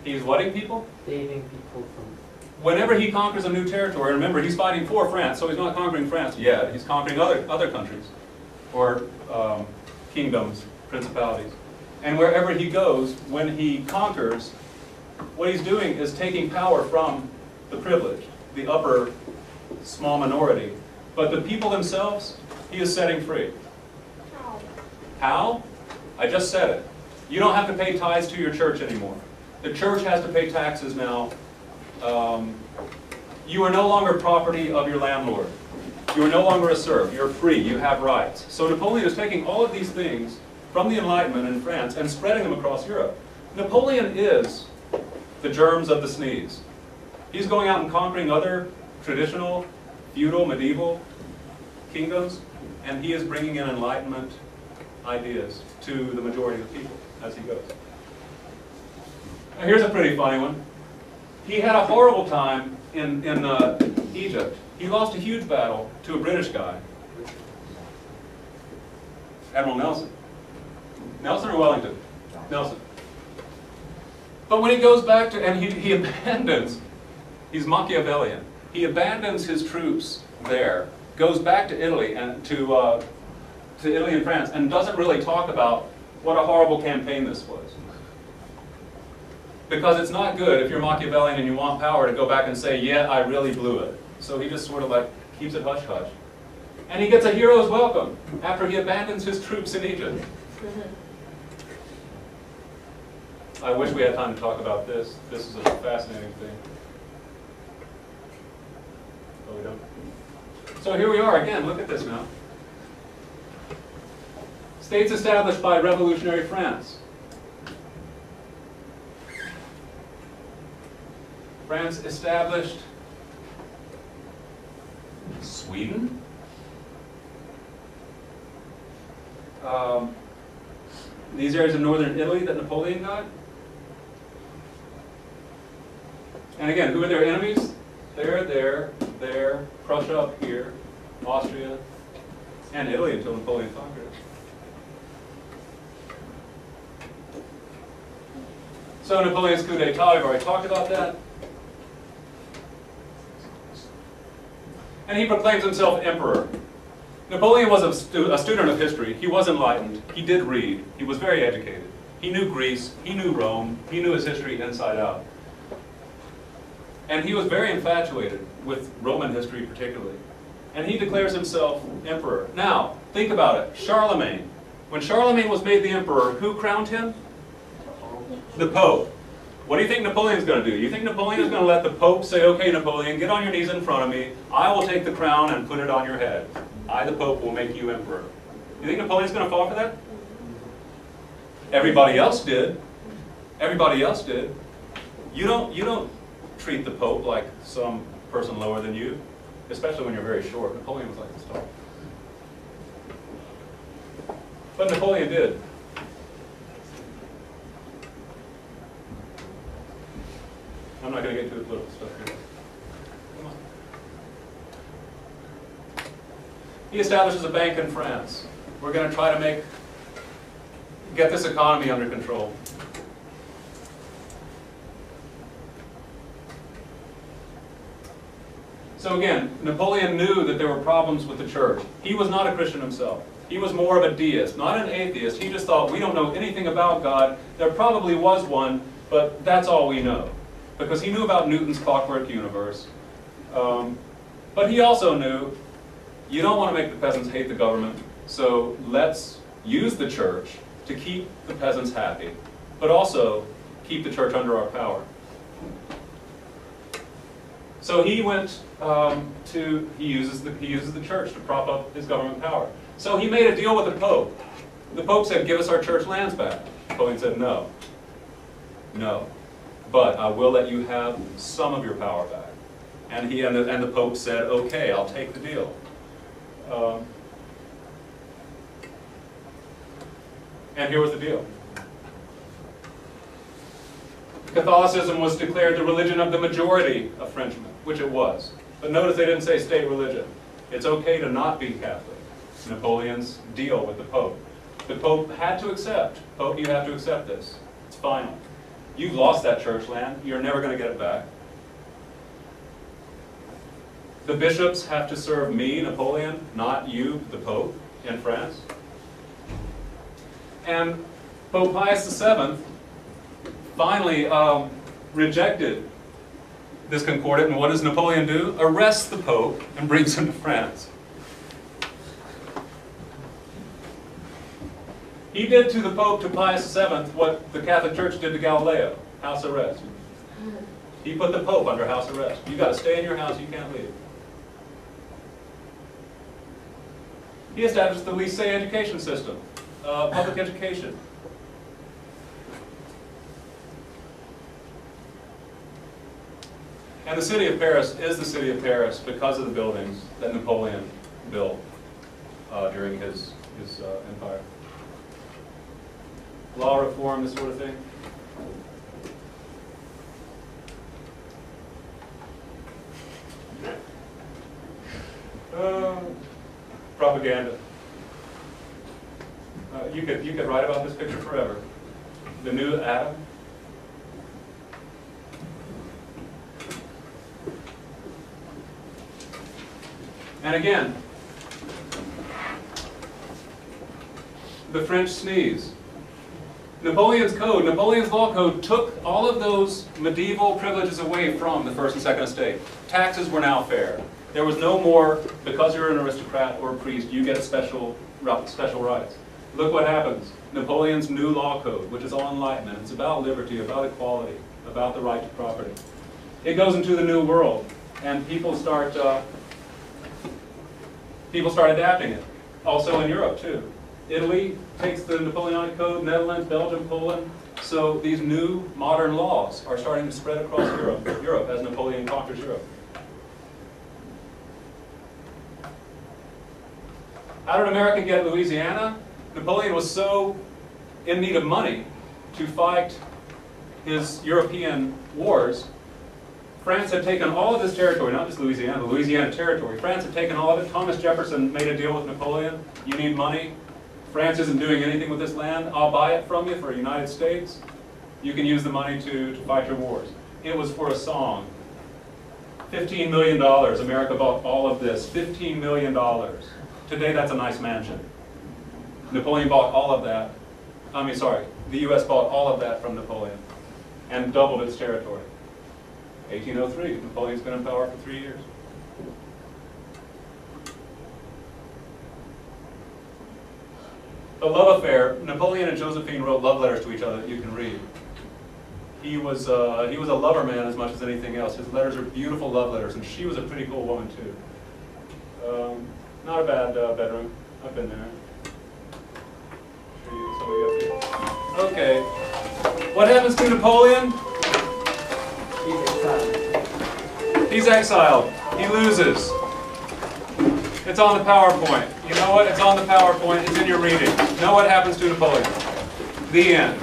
He's whatting people? Saving people from... Whenever he conquers a new territory, remember he's fighting for France, so he's not conquering France yet. He's conquering other countries, or kingdoms, principalities. And wherever he goes, when he conquers, what he's doing is taking power from the privileged, the upper small minority. But the people themselves, he is setting free. How? I just said it. You don't have to pay tithes to your church anymore. The church has to pay taxes now. You are no longer property of your landlord. You are no longer a serf. You're free. You have rights. So Napoleon is taking all of these things from the Enlightenment in France and spreading them across Europe. Napoleon is the germs of the sneeze. He's going out and conquering other traditional, feudal, medieval kingdoms, and he is bringing in Enlightenment ideas to the majority of the people as he goes. Now here's a pretty funny one. He had a horrible time in Egypt. He lost a huge battle to a British guy, Admiral Nelson. Nelson or Wellington? Nelson. But when he goes back to, and he abandons, he's Machiavellian. He abandons his troops there, goes back to Italy and to Italy and France, and doesn't really talk about what a horrible campaign this was. Because it's not good if you're Machiavellian and you want power to go back and say, yeah, I really blew it. So he just sort of like keeps it hush-hush. And he gets a hero's welcome after he abandons his troops in Egypt. I wish we had time to talk about this. This is a fascinating thing. Oh, we don't? So here we are again. Look at this now. States established by revolutionary France. France established Sweden. These areas of northern Italy that Napoleon got. And again, who are their enemies? There, Prussia up here, Austria, and Italy until Napoleon conquered it. So Napoleon's coup d'etat, I've already talked about that. And he proclaims himself emperor. Napoleon was a student of history. He was enlightened. He did read. He was very educated. He knew Greece. He knew Rome. He knew his history inside out. And he was very infatuated with Roman history particularly. And he declares himself emperor. Now, think about it. Charlemagne. When Charlemagne was made the emperor, who crowned him? The Pope. What do you think Napoleon's going to do? You think Napoleon is going to let the Pope say, okay, Napoleon, get on your knees in front of me. I will take the crown and put it on your head. I, the Pope, will make you emperor. You think Napoleon's going to fall for that? Everybody else did. Everybody else did. You don't treat the Pope like some person lower than you, especially when you're very short. Napoleon was like this tall. But Napoleon did. I'm not going to get into the political stuff here. Come on. He establishes a bank in France. We're going to try to get this economy under control. So again, Napoleon knew that there were problems with the church. He was not a Christian himself. He was more of a deist, not an atheist. He just thought, we don't know anything about God. There probably was one, but that's all we know. Because he knew about Newton's clockwork universe. But he also knew, you don't want to make the peasants hate the government, so let's use the church to keep the peasants happy, but also keep the church under our power. So he went he uses the church to prop up his government power. So he made a deal with the Pope. The Pope said, give us our church lands back. Napoleon said, no. No. But I will let you have some of your power back. And the Pope said, okay, I'll take the deal. And here was the deal. Catholicism was declared the religion of the majority of Frenchmen, which it was. But notice they didn't say state religion. It's okay to not be Catholic. Napoleon's deal with the Pope. The Pope had to accept. Pope, you have to accept this. It's final. You've lost that church land. You're never going to get it back. The bishops have to serve me, Napoleon, not you, the Pope, in France. And Pope Pius VII finally rejected this concordat, and what does Napoleon do? Arrests the Pope and brings him to France. He did to the Pope, to Pius VII, what the Catholic Church did to Galileo, house arrest. He put the Pope under house arrest. You've got to stay in your house, you can't leave. He established the lycée education system, public education. And the city of Paris is the city of Paris because of the buildings that Napoleon built during his empire. Law reform, this sort of thing. Propaganda. You could write about this picture forever. The new Adam. And again, the French sneeze. Napoleon's code, Napoleon's law code took all of those medieval privileges away from the first and second estate. Taxes were now fair. There was no more, because you're an aristocrat or a priest, you get special rights. Look what happens. Napoleon's new law code, which is all enlightenment. It's about liberty, about equality, about the right to property. It goes into the new world, and people start adapting it. Also in Europe, too. Italy takes the Napoleonic Code, Netherlands, Belgium, Poland. So these new modern laws are starting to spread across Europe as Napoleon conquers Europe. How did America get Louisiana? Napoleon was so in need of money to fight his European wars. France had taken all of this territory, not just Louisiana, the Louisiana territory. France had taken all of it. Thomas Jefferson made a deal with Napoleon. You need money. France isn't doing anything with this land. I'll buy it from you for the United States. You can use the money to fight your wars. It was for a song. $15 million. America bought all of this. $15 million. Today that's a nice mansion. Napoleon bought all of that. The U.S. bought all of that from Napoleon and doubled its territory. 1803, Napoleon's been in power for 3 years. The love affair, Napoleon and Josephine wrote love letters to each other that you can read. He was a lover man as much as anything else. His letters are beautiful love letters, and she was a pretty cool woman too. Not a bad bedroom. I've been there. Okay. What happens to Napoleon? He's exiled. He loses. It's on the PowerPoint. You know what? It's on the PowerPoint. It's in your reading. Know what happens to Napoleon. The end.